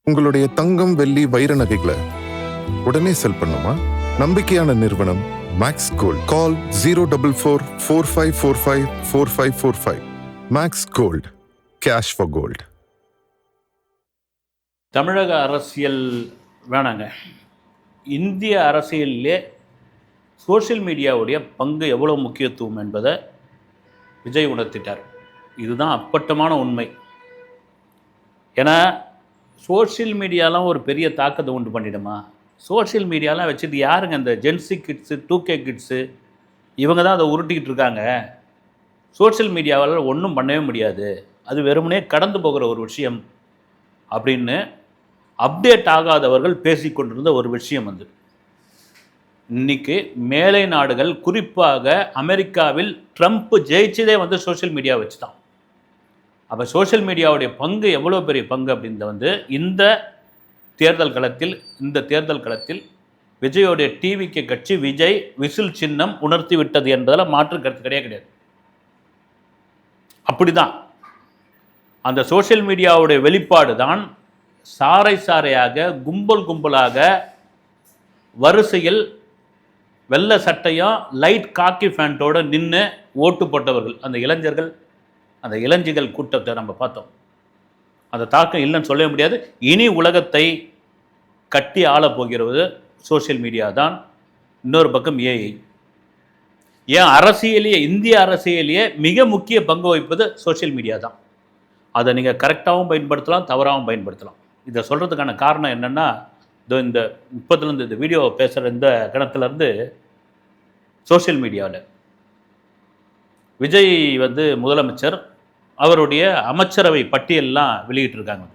உங்களுடைய தங்கம், வெள்ளி, வைர நகைகளை உடனே செல் பண்ணுமா? நம்பிக்கையான நிறுவனம் Max Gold. Call 04445454545. Max Gold, cash for gold. தமிழக அரசியல் வேணாங்க, இந்திய அரசியலிலே சோஷியல் மீடியாவுடைய பங்கு எவ்வளோ முக்கியத்துவம் என்பதை விஜய் உணர்த்திட்டார். இதுதான் அப்பட்டமான உண்மை. ஏன்னா சோஷியல் மீடியாலாம் ஒரு பெரிய தாக்கத்தை உண்டு பண்ணிடுமா? சோஷியல் மீடியாலாம் வச்சுட்டு யாருங்க இந்த ஜென்சி கிட்ஸு, 2K கிட்ஸு, இவங்க தான் அதை உருட்டிக்கிட்டு இருக்காங்க. சோஷியல் மீடியாவால் ஒன்றும் பண்ணவே முடியாது, அது வெறுமனே கடந்து போகிற ஒரு விஷயம் அப்படின்னு அப்டேட் ஆகாதவர்கள் பேசிக்கொண்டிருந்த ஒரு விஷயம் வந்து இன்றைக்கி மேலை நாடுகள், குறிப்பாக அமெரிக்காவில் ட்ரம்ப் ஜெயிச்சதே வந்து சோஷியல் மீடியா வச்சு தான். அப்போ சோஷியல் மீடியாவுடைய பங்கு எவ்வளோ பெரிய பங்கு அப்படின்றத வந்து இந்த தேர்தல் களத்தில் விஜயோடைய டிவிக்கு கட்சி விஜய் விசில் சின்னம் உணர்த்தி விட்டது என்பதில் மாற்று கருத்து கிடையாது. அப்படிதான் அந்த சோஷியல் மீடியாவுடைய வெளிப்பாடு தான் சாறையாக, கும்பலாக வரிசையில் வெள்ளை சட்டையும் லைட் காக்கி ஃபேண்டோடு நின்று ஓட்டு போட்டவர்கள், அந்த இளைஞர்கள், அந்த இளைஞர்கள் கூட்டத்தை நம்ம பார்த்தோம். அந்த தாக்கம் இல்லைன்னு சொல்லவே முடியாது. இனி உலகத்தை கட்டி ஆளப் போகிறது சோஷியல் மீடியா தான். இன்னொரு பக்கம் ஏஐ. ஏன் அரசியலையே, இந்திய அரசியலையே மிக முக்கிய பங்கு வகிப்பது சோஷியல் மீடியா தான். அதை நீங்கள் கரெக்டாகவும் பயன்படுத்தலாம், தவறாகவும் பயன்படுத்தலாம். இதை சொல்கிறதுக்கான காரணம் என்னென்னா, இந்த இப்போதுலேருந்து இந்த வீடியோ பேசுகிற இந்த கணத்துலேருந்து சோஷியல் மீடியாவில் விஜய் வந்து முதலமைச்சர் அவருடைய அமைச்சரவை பட்டியல்லாம் வெளியிட்டிருக்காங்க.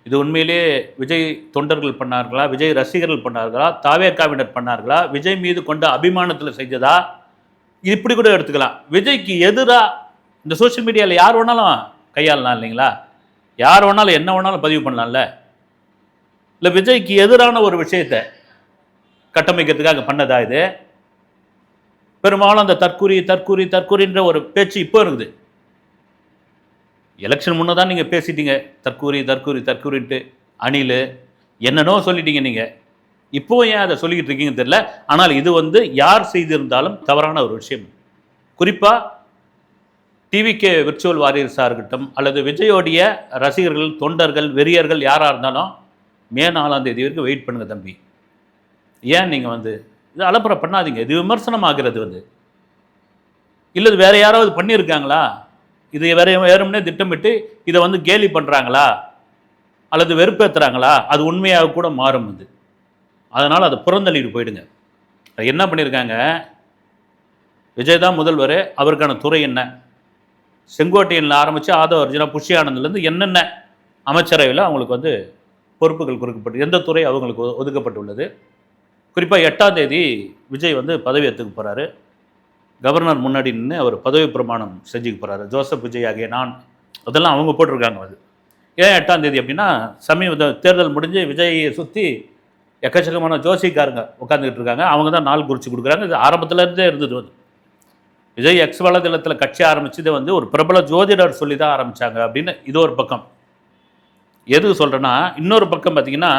இது உண்மையிலே விஜய் தொண்டர்கள் பண்ணார்களா, விஜய் ரசிகர்கள் பண்ணார்களா, தாவேக்காவினர் பண்ணார்களா, விஜய் மீது கொண்ட அபிமானத்தில் செஞ்சதா, இப்படி கூட எடுத்துக்கலாம். விஜய்க்கு எதிராக இந்த சோஷியல் மீடியாவில் யார் வேணாலும் கையாளலாம் இல்லைங்களா? யார் வேணாலும் என்ன வேணாலும் பதிவு பண்ணலாம்ல? இல்லை விஜய்க்கு எதிரான ஒரு விஷயத்தை கட்டமைக்கிறதுக்காக பண்ணதா இது? பெரும்பாலும் அந்த தற்கூரின்ற ஒரு பேச்சு இப்போ இருக்குது. எலெக்ஷன் முன்னே தான் நீங்கள் பேசிட்டீங்க, தற்கூரின்ட்டு அணில் என்னன்னோ சொல்லிட்டீங்க நீங்கள். இப்போ ஏன் அதை சொல்லிக்கிட்டு இருக்கீங்கன்னு தெரியல. ஆனால் இது வந்து யார் செய்திருந்தாலும் தவறான ஒரு விஷயம். குறிப்பாக டிவிகே விர்ச்சுவல் வாரியர்ஸாக இருக்கட்டும், அல்லது விஜயோடைய ரசிகர்கள், தொண்டர்கள், வெறியர்கள் யாராக இருந்தாலும் மே 4ஆம் தேதி வரைக்கும் வெயிட் பண்ணுங்கள் தம்பி. ஏன் நீங்கள் வந்து இது அலப்பறை பண்ணாதீங்க. இது விமர்சனம் ஆகிறது வந்து இல்லை, இது வேறு யாராவது பண்ணியிருக்காங்களா, இது வேறும்னே திட்டமிட்டு இதை வந்து கேலி பண்ணுறாங்களா அல்லது வெறுப்பேற்றுறாங்களா, அது உண்மையாக கூட மாறும் அது. அதனால் அதை புறந்தள்ளிட்டு போயிடுங்க. அது என்ன பண்ணியிருக்காங்க, விஜய் தான் முதல்வர், அவருக்கான துறை என்ன, செங்கோட்டையனில் ஆரம்பித்து ஆதவ அர்ஜுனா, புஷி ஆனந்த்லேருந்து என்னென்ன அமைச்சரவையில் அவங்களுக்கு வந்து பொறுப்புகள் கொடுக்கப்பட்டு, எந்த துறை அவங்களுக்கு ஒதுக்கப்பட்டுள்ளது. குறிப்பாக 8ஆம் தேதி விஜய் வந்து பதவி ஏற்றுக்க போகிறாரு. கவர்னர் முன்னாடி நின்று அவர் பதவி பிரமாணம் செஞ்சுக்க போகிறாரு. ஜோசப் விஜய் ஆகிய நான், அதெல்லாம் அவங்க போட்டிருக்காங்க. அது ஏன் 8ஆம் தேதி அப்படின்னா, சமீப தேர்தல் முடிஞ்சு விஜயை சுற்றி எக்கச்சக்கமான ஜோசிக்காரங்க உட்காந்துக்கிட்டு இருக்காங்க. அவங்க தான் நாள் குறித்து கொடுக்குறாங்க. இது ஆரம்பத்துலேருந்தே இருந்தது. வந்து விஜய் எக்ஸ் வலைதளத்தில் கட்சி ஆரம்பிச்சதை வந்து ஒரு பிரபல ஜோதிடர் சொல்லி தான் ஆரம்பித்தாங்க அப்படின்னு இது ஒரு பக்கம். எதுக்கு சொல்கிறேன்னா, இன்னொரு பக்கம் பார்த்திங்கன்னா,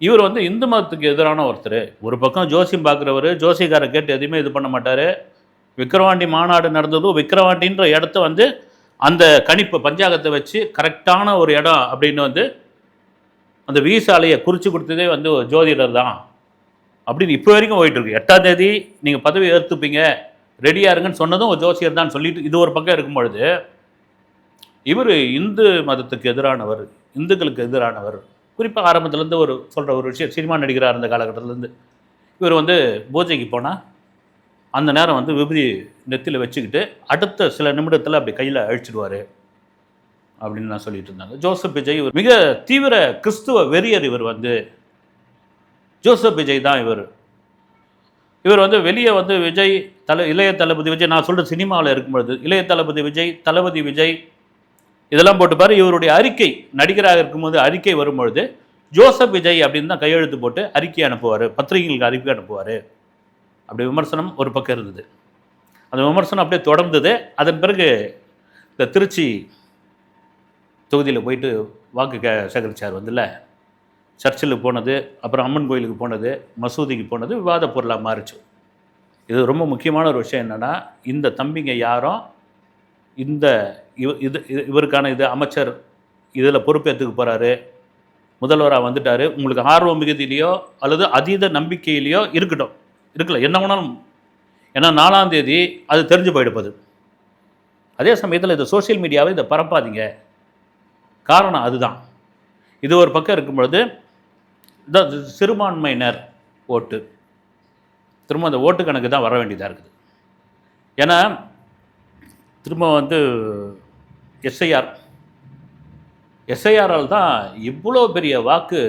இவர் வந்து இந்து மதத்துக்கு எதிரான ஒருத்தர். ஒரு பக்கம் ஜோசியம் பார்க்குறவர், ஜோசியக்காரை கேட்டு எதுவுமே இது பண்ண மாட்டார். விக்கிரவாண்டி மாநாடு நடந்ததும் விக்கிரவாண்டின்ற இடத்த வந்து அந்த கணிப்பு பஞ்சாங்கத்தை வச்சு கரெக்டான ஒரு இடம் அப்படின்னு வந்து அந்த வீசாலையை குறித்து கொடுத்ததே வந்து ஒரு ஜோதிடர் தான் அப்படின்னு இப்போ வரைக்கும் போயிட்டுருக்கு. 8ஆம் தேதி நீங்கள் பதவி ஏற்றுப்பீங்க, ரெடியாக இருங்கன்னு சொன்னதும் ஒரு ஜோசியர் தான் சொல்லிட்டு இது ஒரு பக்கம் இருக்கும் பொழுது, இவர் இந்து மதத்துக்கு எதிரானவர், இந்துக்களுக்கு எதிரானவர். குறிப்பாக ஆரம்பத்துலேருந்து ஒரு சொல்கிற ஒரு விஷயம், சினிமா நடிகராக இருந்த காலகட்டத்திலேருந்து இவர் வந்து பூஜைக்கு போனால் அந்த நேரம் வந்து விபூதி நெத்தியில் வச்சுக்கிட்டு அடுத்த சில நிமிடத்தில் அப்படி கையில் அழிச்சிடுவார் அப்படின்னு நான் சொல்லிட்டு இருந்தாங்க. ஜோசப் விஜய் இவர் மிக தீவிர கிறிஸ்துவ வெறியர். இவர் வந்து ஜோசப் விஜய் தான் இவர் வந்து வெளியே வந்து விஜய் இளைய தளபதி விஜய், நான் சொல்கிற சினிமாவில் இருக்கும்பொழுது இளைய தளபதி விஜய், தளபதி விஜய் இதெல்லாம் போட்டுப்பார். இவருடைய அறிக்கை நடிகராக இருக்கும்போது அறிக்கை வரும்பொழுது ஜோசப் விஜய் அப்படின்னு தான் கையெழுத்து போட்டு அறிக்கை அனுப்புவார், பத்திரிகைகளுக்கு அறிக்கை அனுப்புவார். அப்படி விமர்சனம் ஒரு பக்கம் இருந்தது. அந்த விமர்சனம் அப்படியே தொடர்ந்தது. அதன் பிறகு இந்த திருச்சி தொகுதியில் போயிட்டு வாக்கு சேகரித்தார் வந்துல, சர்ச்சில் போனது, அப்புறம் அம்மன் கோயிலுக்கு போனது, மசூதிக்கு போனது விவாத பொருளாக மாறிச்சு. இது ரொம்ப முக்கியமான ஒரு விஷயம் என்னென்னா, இந்த தம்பிங்க யாரும் இந்த இவருக்கான இது அமைச்சர் இதில் பொறுப்பேற்றுக்கு போகிறாரு, முதல்வராக வந்துட்டார், உங்களுக்கு ஆர்வம் மிகுதியிலையோ அல்லது அதீத நம்பிக்கையிலையோ இருக்கல என்ன வேணாலும். ஏன்னா 4ஆம் தேதி அது தெரிஞ்சு போயிடுப்பது. அதே சமயத்தில் இந்த சோஷியல் மீடியாவை இதை பரப்பாதீங்க. காரணம் அதுதான். இது ஒரு பக்கம் இருக்கும் பொழுது இந்த சிறுபான்மையினர் ஓட்டு திரும்ப அந்த ஓட்டு கணக்கு தான் வர வேண்டியதாக இருக்குது. ஏன்னா திரும்ப வந்து எஸ்ஐஆரால் தான் இவ்வளோ பெரிய வாக்கு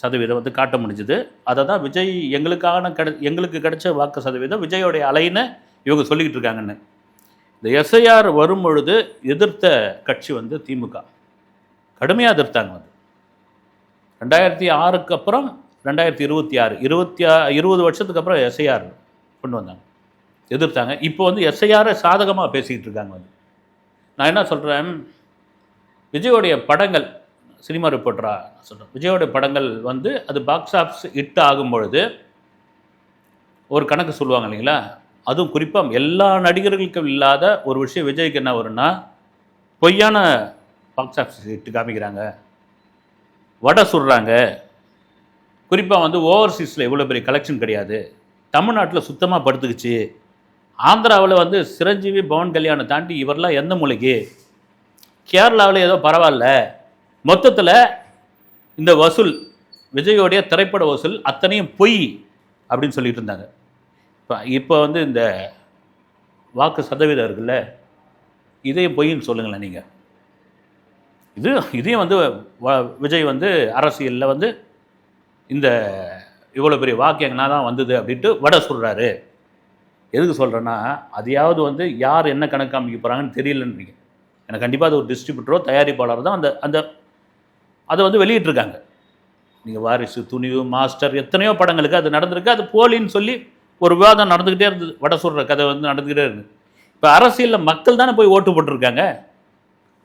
சதவீதம் வந்து காட்ட முடிஞ்சுது. அதை தான் விஜய் எங்களுக்கு கிடைச்ச வாக்கு சதவீதம் விஜயோடைய அலைன்னு இவங்க சொல்லிக்கிட்டு இருக்காங்கன்னு. இந்த எஸ்ஐஆர் வரும் பொழுது எதிர்த்த கட்சி வந்து திமுக கடுமையாக எதிர்த்தாங்க. வந்து 2006க்கு அப்புறம் 2026 20 வருஷத்துக்கு அப்புறம் எஸ்ஐஆர் கொண்டு வந்தாங்க, எதிர்த்தாங்க. இப்போ வந்து எஸ்ஐஆரை சாதகமாக பேசிக்கிட்டு இருக்காங்க. வந்து நான் என்ன சொல்கிறேன், விஜயோடைய படங்கள் சினிமா ரிப்போர்ட்டராக சொல்கிறேன், விஜயோடைய படங்கள் வந்து அது பாக்ஸ் ஆஃபீஸ் ஹிட் ஆகும் பொழுது ஒரு கணக்கு சொல்லுவாங்க இல்லைங்களா, அதுவும் குறிப்பாக எல்லா நடிகர்களுக்கும் இல்லாத ஒரு விஷயம் விஜய்க்கு என்ன வரும்னா, பொய்யான பாக்ஸ் ஆஃபீஸ் ஹிட் காமிக்கிறாங்க, வடை சுடுறாங்க. குறிப்பாக வந்து ஓவர்சீஸில் இவ்வளோ பெரிய கலெக்ஷன் கிடையாது, தமிழ்நாட்டில் சுத்தமாக படுத்துக்குச்சு, ஆந்திராவில் வந்து சிரஞ்சீவி பவன் கல்யாணம் தாண்டி இவரெல்லாம் எந்த மூலைக்கு, கேரளாவில் ஏதோ பரவாயில்ல, மொத்தத்தில் இந்த வசூல் விஜயோடைய திரைப்பட வசூல் அத்தனையும் பொய் அப்படின்னு சொல்லிட்டு இருந்தாங்க. இப்போ வந்து இந்த வாக்கு சதவீதம் இருக்குல்ல, இதையும் பொய்ன்னு சொல்லுங்களேன் நீங்கள். இதையும் வந்து விஜய் வந்து அரசியலில் வந்து இந்த இவ்வளோ பெரிய வாக்கு எங்கன்னா தான் வந்தது அப்படின்ட்டு வடை சொல்கிறாரு. எதுக்கு சொல்கிறேன்னா, அதையாவது வந்து யார் என்ன கணக்கு காமிக்க போகிறாங்கன்னு தெரியலன்றீங்க. எனக்கு கண்டிப்பாக அது ஒரு டிஸ்ட்ரிபியூட்டரோ தயாரிப்பாளர் தான் அந்த அதை வந்து வெளியிட்டிருக்காங்க. நீங்கள் வாரிசு, துணிவு, மாஸ்டர் எத்தனையோ படங்களுக்கு அது நடந்திருக்கு. அது போலின்னு சொல்லி ஒரு விவாதம் நடந்துக்கிட்டே இருந்தது, வடை சொல்கிற கதை வந்து நடந்துக்கிட்டே இருந்தது. இப்போ அரசியலில் மக்கள் தானே போய் ஓட்டு போட்டிருக்காங்க,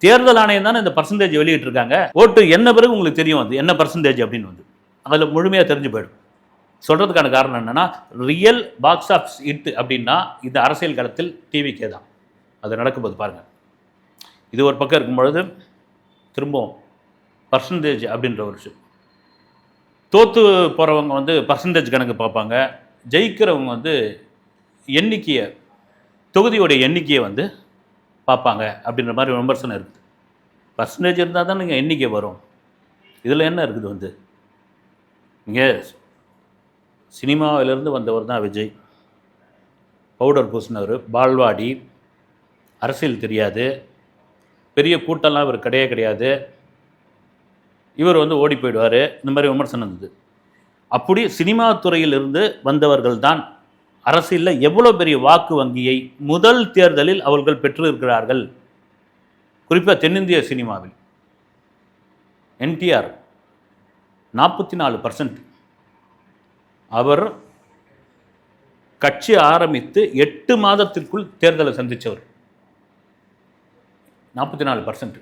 தேர்தல் ஆணையம் தானே இந்த பர்சன்டேஜ் வெளியிட்டிருக்காங்க. ஓட்டு என்ன பிறகு உங்களுக்கு தெரியும் வந்து என்ன பர்சன்டேஜ் அப்படின்னு வந்து அதில் முழுமையாக தெரிஞ்சு போயிடும். சொல்கிறதுக்கான காரணம் என்னென்னா, ரியல் பாக்ஸ் ஆஃபீஸ் ஹிட் அப்படின்னா இந்த அரசியல் களத்தில் டிவிக்கே தான் அது நடக்கும்போது பாருங்கள். இது ஒரு பக்கம் இருக்கும்பொழுது திரும்பவும் பர்சன்டேஜ் அப்படின்ற ஒரு விஷயம், தோற்று போகிறவங்க வந்து பர்சன்டேஜ் கணக்கு பார்ப்பாங்க, ஜெயிக்கிறவங்க வந்து எண்ணிக்கையை, தொகுதியோடைய எண்ணிக்கையை வந்து பார்ப்பாங்க அப்படின்ற மாதிரி விமர்சனம் இருக்குது. பர்சன்டேஜ் இருந்தால் தான் நீங்கள் எண்ணிக்கை வரும். இதில் என்ன இருக்குது வந்து, நீங்கள் சினிமாவிலேருந்து வந்தவர் தான் விஜய், பவுடர் பூசினவர், பால்வாடி, அரசியல் தெரியாது, பெரிய கூட்டம்லாம் இவர் கிடையாது, இவர் வந்து ஓடி போயிடுவார், இந்த மாதிரி விமர்சனம் இருந்தது. அப்படி சினிமா துறையிலிருந்து வந்தவர்கள் தான் அரசியலில் எவ்வளோ பெரிய வாக்கு வங்கியை முதல் தேர்தலில் அவர்கள் பெற்றிருக்கிறார்கள். குறிப்பாக தென்னிந்திய சினிமாவில் என்டிஆர் 44%. அவர் கட்சி ஆரம்பித்து 8 மாதத்திற்குள் தேர்தலை சந்தித்தவர் 44%.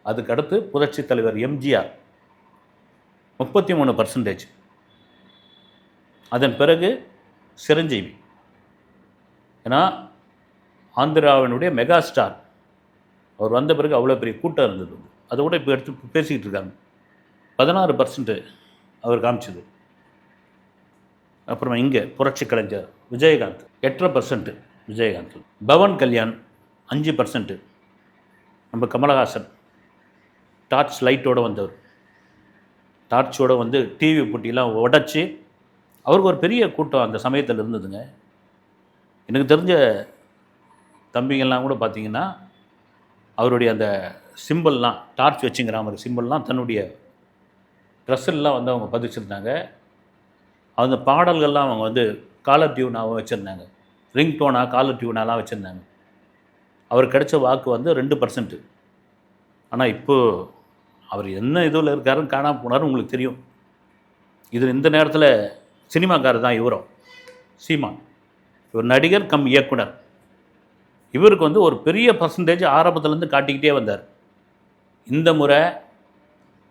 அதுக்கடுத்து புரட்சி தலைவர் எம்ஜிஆர் 33%. அதன் பிறகு சிரஞ்சீவி, ஏன்னா ஆந்திராவினுடைய மெகா ஸ்டார், அவர் வந்த பிறகு அவ்வளோ பெரிய கூட்டம் இருந்தது. அதை கூட இப்போ எடுத்து பேசிக்கிட்டு இருக்காங்க. 16% அவர் காமிச்சது. அப்புறமா இங்கே புரட்சி கலைஞர் விஜயகாந்த் 8.5%, விஜயகாந்த். பவன் கல்யாண் 5%. நம்ம கமலஹாசன் டார்ச் லைட்டோடு வந்தவர், டார்ச்சோடு வந்து டிவி போட்டியெல்லாம் உடச்சி அவருக்கு ஒரு பெரிய கூட்டம் அந்த சமயத்தில் இருந்ததுங்க. எனக்கு தெரிஞ்ச தம்பிங்கள்லாம் கூட பார்த்திங்கன்னா அவருடைய அந்த சிம்பிள்லாம், டார்ச் வச்சுங்கிற மாதிரி சிம்பிள்லாம் தன்னுடைய ட்ரெஸ்ஸெல்லாம் வந்து அவங்க பதிச்சிருந்தாங்க. அந்த பாடல்கள்லாம் அவங்க வந்து காலர் டியூனாகவும் வச்சுருந்தாங்க, ரிங் டோனாக காலர் டியூனாலாம் வச்சுருந்தாங்க. அவர் கிடைச்ச வாக்கு வந்து 2%. ஆனால் இப்போது அவர் என்ன இதில் இருக்காருன்னு காணாமல் போனார், உங்களுக்கு தெரியும். இது இந்த நேரத்தில் சினிமாக்காரர் தான் இவரும், சீமான். இவர் நடிகர் கம் இயக்குனர். இவருக்கு வந்து ஒரு பெரிய பர்சன்டேஜ் ஆரம்பத்துலேருந்து காட்டிக்கிட்டே வந்தார். இந்த முறை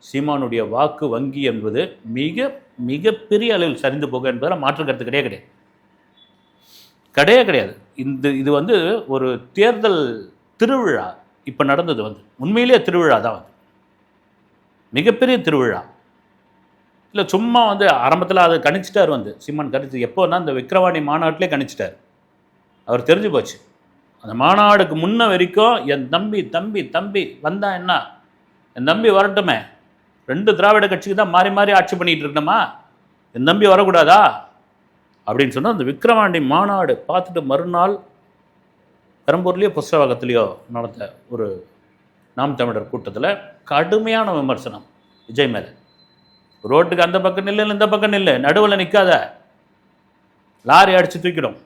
சீமானுடைய வாக்கு வங்கி என்பது மிக மிகப்பெரிய அளவில் சரிந்து போக என்பதில் மாற்று கருத்து கிடையாது. கிடையாது. இது வந்து ஒரு தேர்தல் திருவிழா இப்போ நடந்தது வந்து உண்மையிலேயே திருவிழா தான் வந்து மிகப்பெரிய திருவிழா. இல்லை சும்மா வந்து ஆரம்பத்தில் அதை கணிச்சிட்டார் வந்து சீமான் கணிச்சு எப்போன்னா இந்த விக்கிரவாணி மாநாட்டிலே கணிச்சிட்டார். அவர் தெரிஞ்சு போச்சு. அந்த மாநாடுக்கு முன்ன வரைக்கும் என் தம்பி வந்தா என்ன, என் தம்பி வரட்டுமே, 2 திராவிட கட்சிக்கு தான் மாறி மாறி ஆட்சி பண்ணிகிட்டு இருக்கணுமா, என் தம்பி வரக்கூடாதா அப்படின்னு சொன்னால் அந்த விக்கிரவாண்டி மாநாடு பார்த்துட்டு மறுநாள் பெரம்பூர்லேயோ புஸ்தகத்திலேயோ நடந்த ஒரு நாம் தமிழர் கூட்டத்தில் கடுமையான விமர்சனம் விஜய் மேலே. ரோட்டுக்கு அந்த பக்கம் நில்லு, இந்த பக்கம் நில்லு, நடுவில் நிற்காத, லாரி அடித்து தூக்கிடும்,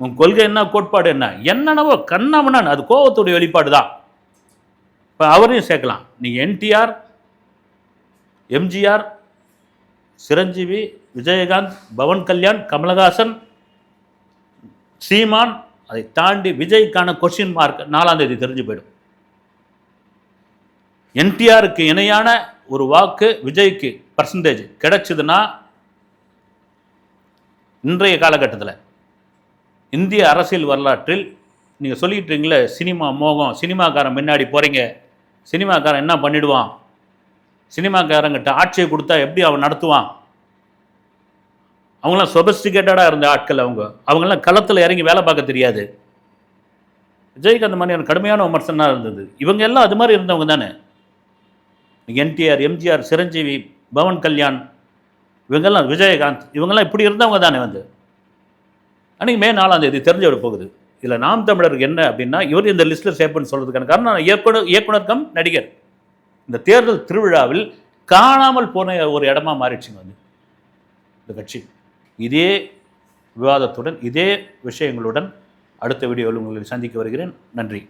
உன் கொள்கை என்ன, கோட்பாடு என்ன, என்னென்னவோ கண்ணாமண்ணான். அது கோபத்துடைய வெளிப்பாடு தான். இப்போ அவரையும் சேர்க்கலாம். நீங்கள் என்டிஆர், எம்ஜிஆர், சிரஞ்சீவி, விஜயகாந்த், பவன் கல்யாண், கமலஹாசன், சீமான், அதை தாண்டி விஜய்க்கான கொஸ்டின் மார்க் 4ஆம் தேதி தெரிஞ்சு போயிடும். என்டிஆருக்கு இணையான ஒரு வாக்கு விஜய்க்கு பர்சன்டேஜ் கிடைச்சதுன்னா இன்றைய காலகட்டத்தில் இந்திய அரசியல் வரலாற்றில் நீங்கள் சொல்லிட்டுறீங்களே சினிமா மோகம், சினிமாக்காரன் முன்னாடி போகிறீங்க, சினிமாக்காரன் என்ன பண்ணிடுவான், சினிமாக்காரங்கிட்ட ஆட்சியை கொடுத்தா எப்படி அவன் நடத்துவான், அவங்களாம் சொபஸ்டிகேட்டடாக இருந்த ஆட்கள், அவங்களாம் களத்தில் இறங்கி வேலை பார்க்க தெரியாது. விஜய்க்கு அந்த மாதிரியான கடுமையான விமர்சனம் இருந்தது. இவங்க எல்லாம் அது மாதிரி இருந்தவங்க தானே. என்டிஆர், எம்ஜிஆர், சிரஞ்சீவி, பவன் கல்யாண், இவங்கெல்லாம், விஜயகாந்த், இவங்கெல்லாம் இப்படி இருந்தவங்க தானே வந்து அன்றைக்கி மே 4ஆம் தேதி தெரிஞ்சு விட போகுது. இதில் நாம் தமிழருக்கு என்ன அப்படின்னா, இவர் இந்த லிஸ்ட்டில் சேர்ப்புன்னு சொல்கிறதுக்கான காரணம் இயக்குனர் கம் நடிகர். இந்த தேர்தல் திருவிழாவில் காணாமல் போன ஒரு இடமா மாறிடுச்சுங்க வந்து இந்த கட்சி. இதே விவாதத்துடன், இதே விஷயங்களுடன் அடுத்த வீடியோவில் உங்களை சந்திக்க வருகிறேன். நன்றி.